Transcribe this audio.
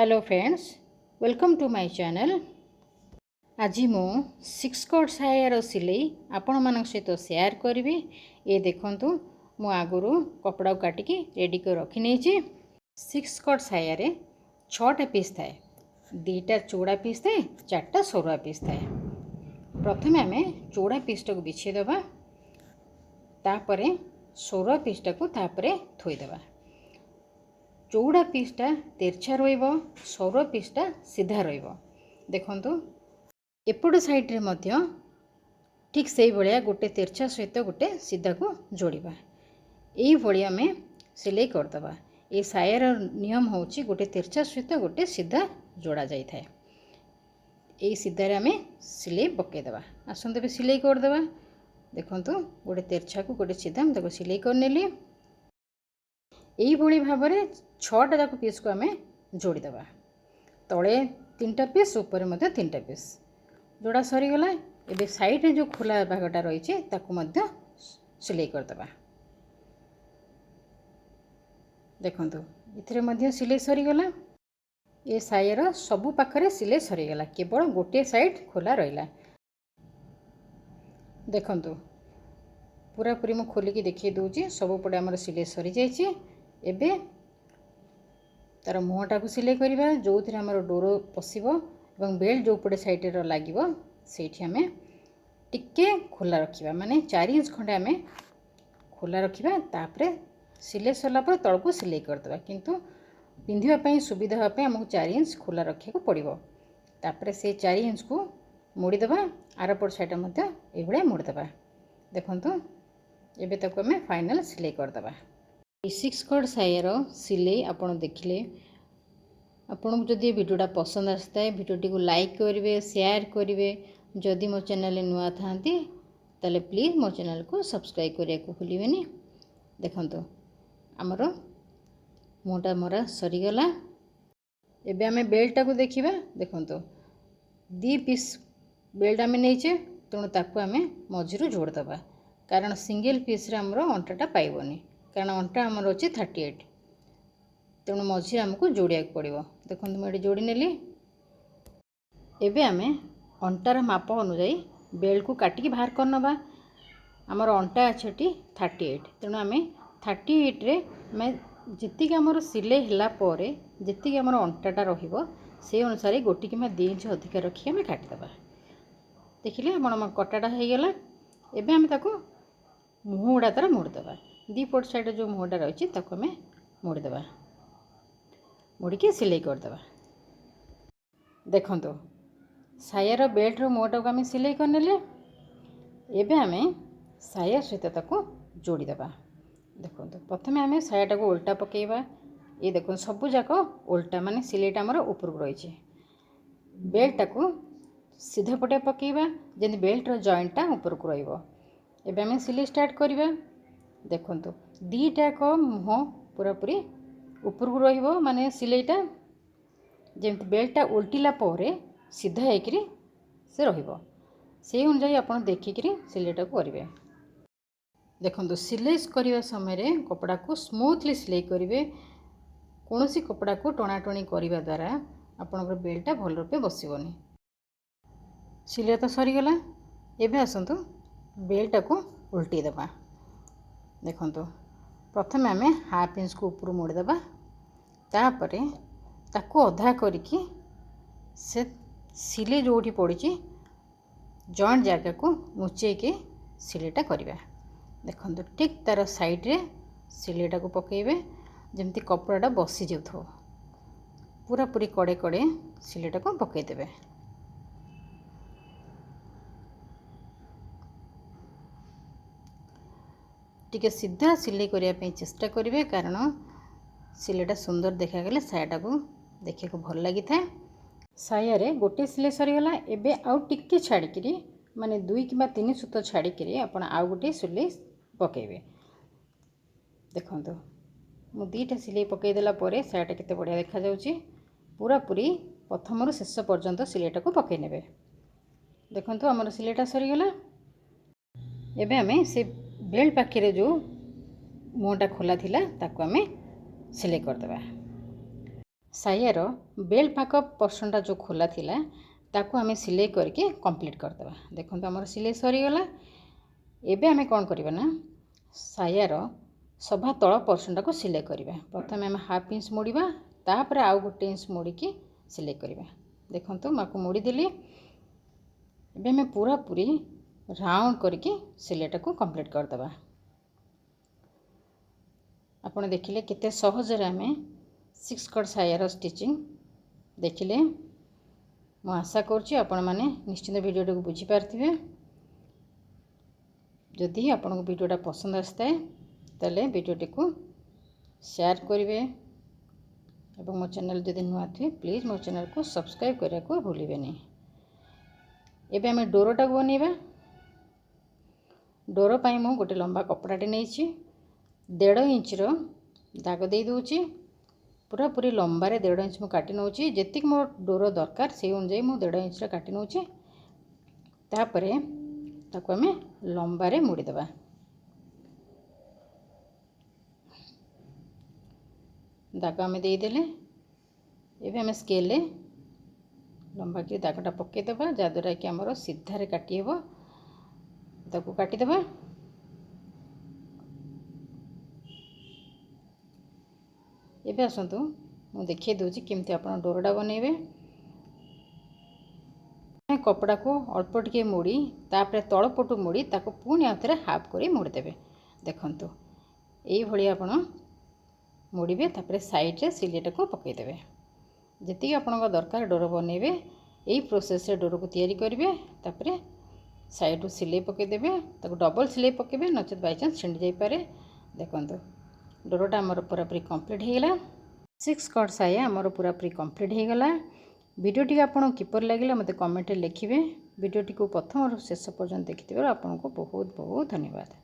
Hello friends, welcome to my channel. आज मु 6 cut Sair सिलाई आपण मान सहित शेयर करी। ये देखंतु मु आगुरु कपड़ा काटिकी रेडी कर रखी नहीं। 6 कट सायर 6टा पीस थाए, 2टा चौड़ा पीस थाए, 4टा सरुआ पीस थाए। प्रथम आम चौड़ा पीसटा को बिछेदबा, तापरे सरुआ पीसटा को तापरे थोईदबा। चौड़ा पीसटा तिरछा रहिबो, सरुआ पीसटा सीधा रहिबो। देखंतु एपट साइड रे मध्य ठीक सेही भलिया गोटे तिरछा सहित गोटे सीधा को जोड़िबा। एही भलिया आमे सिलाई करदबा। ए सायर नियम होची गोटे तिरछा सहित गोटे सीधा जोड़ा जाई थाए। एही सीधा रे आमे सिलाई पके दबा। आसंते बे सिलाई करदबा। देखंतु गोटे तिरछा को गोटे सीधा हम ताको सिलाई करनेली। यही भाव में 6टा जाक पीस को आम जोड़ीदबा। तले 3टा पीस, ऊपर 3टा पीस जोड़ा सरीगला। एबे साइड रे जो खोला भागटा रही सिलाई करदबा। देखंतु इथिरे सिलाई सरीगला। ये सायर सबु पाखरे सिलाई सरीगला, केवल गोटे साइड खोला रहिला। देखंतु पूरा पूरी मु खोलिकी देखिए दूची, सबु पड़े आमर सिलाई सरी जाइए। एबे तार मुहटा को सिलाई करिबा, जो थी आमर डोर पशिबो एवं बेल्ट जो पड़े साइड रे लागिबो सेठी आमे टिके खोला रखिबा। माने 4 इंच खंडे आमे खोला रखिबा। तापरे सिलाई सरला पर तळको सिलाई करदबा, किंतु पिंधिबा पई सुविधा होबा पई हमकु 4 इंच खोला रखिया को पड़िबो। तापरे से 4 इंच को मोड़ी दबा। आरपट साइड मध्ये ए भळे मोड़ी दबा। देखंतु एबे तको आमे फाइनल सिलाई करदबा। 6 कट सायर सिलाई आपण देखिले। आपन को जदि वीडियोटा पसंद आसता है वीडियोटी को लाइक करेंगे, शेयर करेंगे। जदि मो चैनल नुआ थांती ताले प्लीज मो चैनल को सब्सक्राइब करिया को भूलिबेनी। देखंतु हमर मोटा मरा सरीगला। एबे आमे बेल्टा को देखिबा। देखंतु 2 पीस बेल्ट आमे नैचे, तेणु ताको आमे मझिरु जोड़ दबा, कारण सिंगल पीस रे हमर अंटाटा पाइबोनी, कारण अंटा हमर अछि 38। तेणु मझी आमको जोड़िया पड़ो। देखो मुझे जोड़ी नेली। एबे आमे अंटार माप अनुजाई बेल्ट को काटिकी बाहर कर नबा। आमर अंटा अच्छी 38, तेणु आम 38 रे मैं जीतिक आमर सिलाई होला परे जीतिक आमर अंटाटा रहिबो से अनुसार गोटी कि 2 इंच अधिक रखी आम काटिदेबा। देखिले आम कटाटा हो गला। एबे आम ताको मुह गुड़ा तार मोड़देबा। 2 पट साइड जो मुहटा रही आम मोड़देबा। मोड़िकी सिलाई करदेबा। देखंतु सायर बेल्ट रो मुहटा को आम सिलाई करनेले। एबे आम साया सहित ताको जोड़ीदेबा। देखंतु प्रथम आम सायाटा को उल्टा पकेइबा। ये देखो सबु जाक उल्टा, माने सिलाईटा हमर ऊपर को रही। बेल्टा को सीधा पटे पकेइबा, जेन बेल्ट रो जॉइंटटा ऊपर को रहिबो। एबे आम सिलाई स्टार्ट करिबा। देखंतु 2टा को मुह पूरा पूरी ऊपर को रहिबो, माने सिलाईटा जेमति बेल्टटा उल्टिला परे सीधा हेकरी से रहिबो। से अनुसार आपण देखिकरी सिलाईटा को करिवे। देखंतु सिलाई करिवा समय रे कपड़ा को स्मूथली सिलाई करिवे। कोनोसी कपड़ा को टणाटणी करिवा द्वारा आपनकर बेल्टटा भल रूपे बसिबोनी। सिलाई तो सरी गला। एबे आसंतु बेल्टटा को उल्टी देबा। देखंतु प्रथम आम 1/2 इंच को ऊपर मोड़देबा। तापरे ताको अधा करिकी से सिलाई जोठी पड़ी जॉइंट जगह को मुचेकी सिलाईटा करिबा। देखंतु ठीक तार साइड रे सिलाईटा को पकेइबे, जेमति कपड़ाटा बसी जाउथो। पूरा पूरी कड़े कड़े सिलाईटा को पकेइ देबे। टिके सीधा सिलाई करिया पे चेष्टा करिवे, कारण सिलाईटा सुंदर देखा गले सायाटा को देखा को भल लगी था। सायारे गोटे सिलाई सरीगला। एबे आउ टिके छाड़िकी माने 2 कि 3 सूत छाड़िकी आपण आउ गोटे सिलाई पकेइबे। देखंतु मु 2टा सिलाई पकेइ देला परे सायाटा केते बढ़िया देखा जाउची। पूरा पूरी प्रथम रु शेष पर्यंत सिलाईटा को पकेइ नेबे। देखंतु हमर सिलाईटा सरीगला। एबे आमे से बेल्ट पाखे जो मुहटा खोला थिला ताको आमे सिलाई करदेबा। सायार बेल्ट पाक पोर्शनटा जो खोला थिला ताकू आमे सिलाई करके कंप्लीट करदेबा। देखो आमर सिलाई सरीगला। एबे आमे कौन करबा ना सायार सभा तल पोर्शनटा को सिलाई करबा। प्रथम आमे हाफ इंच मोड़ीबा तापर आउ गोटे इंच मोड़िकी सिलाई करबा। देखो माकू मोड़ी देली। एबे आमे पूरा पूरी राउंड करके सिलाईटा को कंप्लीट करदेबा। आपण देखिले केते सहज रे आमे 6 कट सायार स्टिचिंग देखिले। मु आशा करछि आपण माने निश्चित वीडियोटा को बुझी पारथिबे। जदि आपण को वीडियोटा पसंद आस्ताए तले वीडियोटी को शेयर करिवे एवं मो चैनल जदि नुआ थे प्लीज मो चैनल को सब्सक्राइब करिया को भूलिबेनी। एबे आमे डोरोटा को बनेबा। डोरो पाई मु गोटे लंबा कपड़ाटे नैछि 1.5 इंच रो दाग दे दोछि। पूरा पूरी लंबा रे 1.5 इंच मु काटी नौछि। जेतिक मो डोरो दरकार से अनुसार मु 1.5 इंच रे काटी नौछि। तापरे ताको आमे लंबा रे मोड़ी देबा। दाग आमे दे देले। एबे आमे स्केल ले लंबा के दागटा पके देबा जा द्वारा कि हमरो सीधा रे काटी हेबो। ताको काटी देबा। एबे आसंतु मु देखिए दोछि केमती आपण डोरोटा बनेबे। कपड़ा को अल्प टिके मोड़ी तापरे तळ पटु मोड़ी ताको पुणी आउथरे हाफ करी मोड़ी देबे। देखंतु एई भली आपण मोड़ीबे तापरे साइड रे सिलाईटा को पके देबे। जेति आपनका दरकार डोरो बनेबे एई प्रोसेस रे डोरो को तयारी करिवे। तापरे साइड रो सिलाई पके देबे। ताको डबल सिलाई पकेबे नचेत बाय चांस छिंडी जाई पारे। देखंतु डोरोटा हमर पूरा पूरी कंप्लीट हे गेला। 6 कट साया हमर पूरा पूरी कंप्लीट हे गेला। वीडियोटी आपन किपर लागिला मते कमेंट रे लिखिबे। वीडियोटी को प्रथम और शेष पर्यंत देखिथिबार आपन को बहुत बहुत धन्यवाद।